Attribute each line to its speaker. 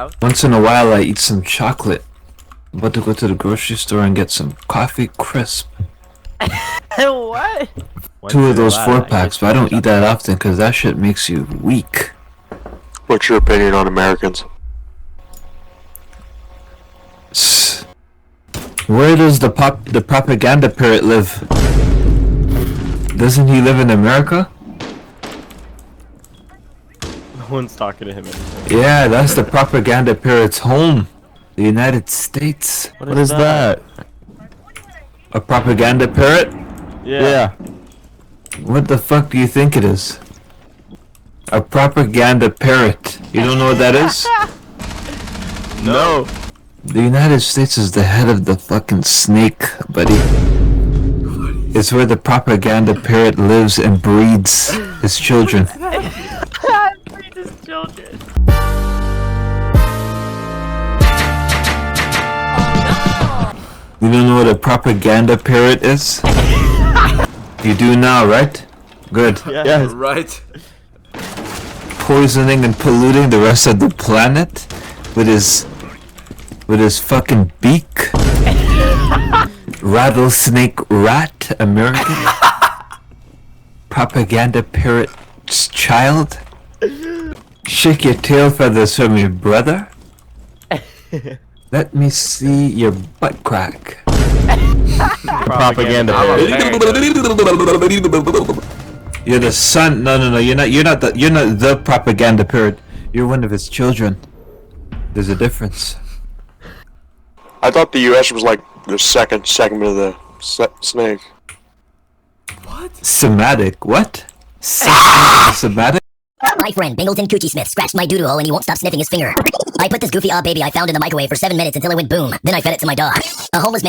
Speaker 1: have?
Speaker 2: Once in a while, I eat some chocolate. I'm about to go to the grocery store and get some coffee crisp.
Speaker 1: What?
Speaker 2: Two of those 4-packs, but I don't eat that often because that shit makes you weak.
Speaker 3: What's your opinion on Americans?
Speaker 2: Where does the propaganda parrot live? Doesn't he live in America?
Speaker 1: No one's talking to him anymore.
Speaker 2: Yeah, that's the propaganda parrot's home. The United States.
Speaker 4: What is that?
Speaker 2: A propaganda parrot?
Speaker 4: Yeah.
Speaker 2: What the fuck do you think it is? A propaganda parrot. You don't know what that is?
Speaker 4: No.
Speaker 2: The United States is the head of the fucking snake, buddy. It's where the propaganda parrot lives and breeds his children.
Speaker 1: Breeds his children.
Speaker 2: You don't know what a propaganda parrot is? You do now, right? Good.
Speaker 1: Yeah.
Speaker 4: Right.
Speaker 2: Poisoning and polluting the rest of the planet with his fucking beak. Rattlesnake rat, American. Propaganda parrot's child. Shake your tail feathers for me, brother. Let me see your butt crack.
Speaker 4: Propaganda.
Speaker 2: You're the son. No. You're not the propaganda parrot. You're one of his children. There's a difference.
Speaker 3: I thought the U.S. was like the second segment of the snake.
Speaker 2: Somatic. What? Somatic?
Speaker 5: My friend Bingleton Coochie Smith scratched my doodle hole and he won't stop sniffing his finger. I put this goofy baby I found in the microwave for 7 minutes until it went boom. Then I fed it to my dog. A homeless man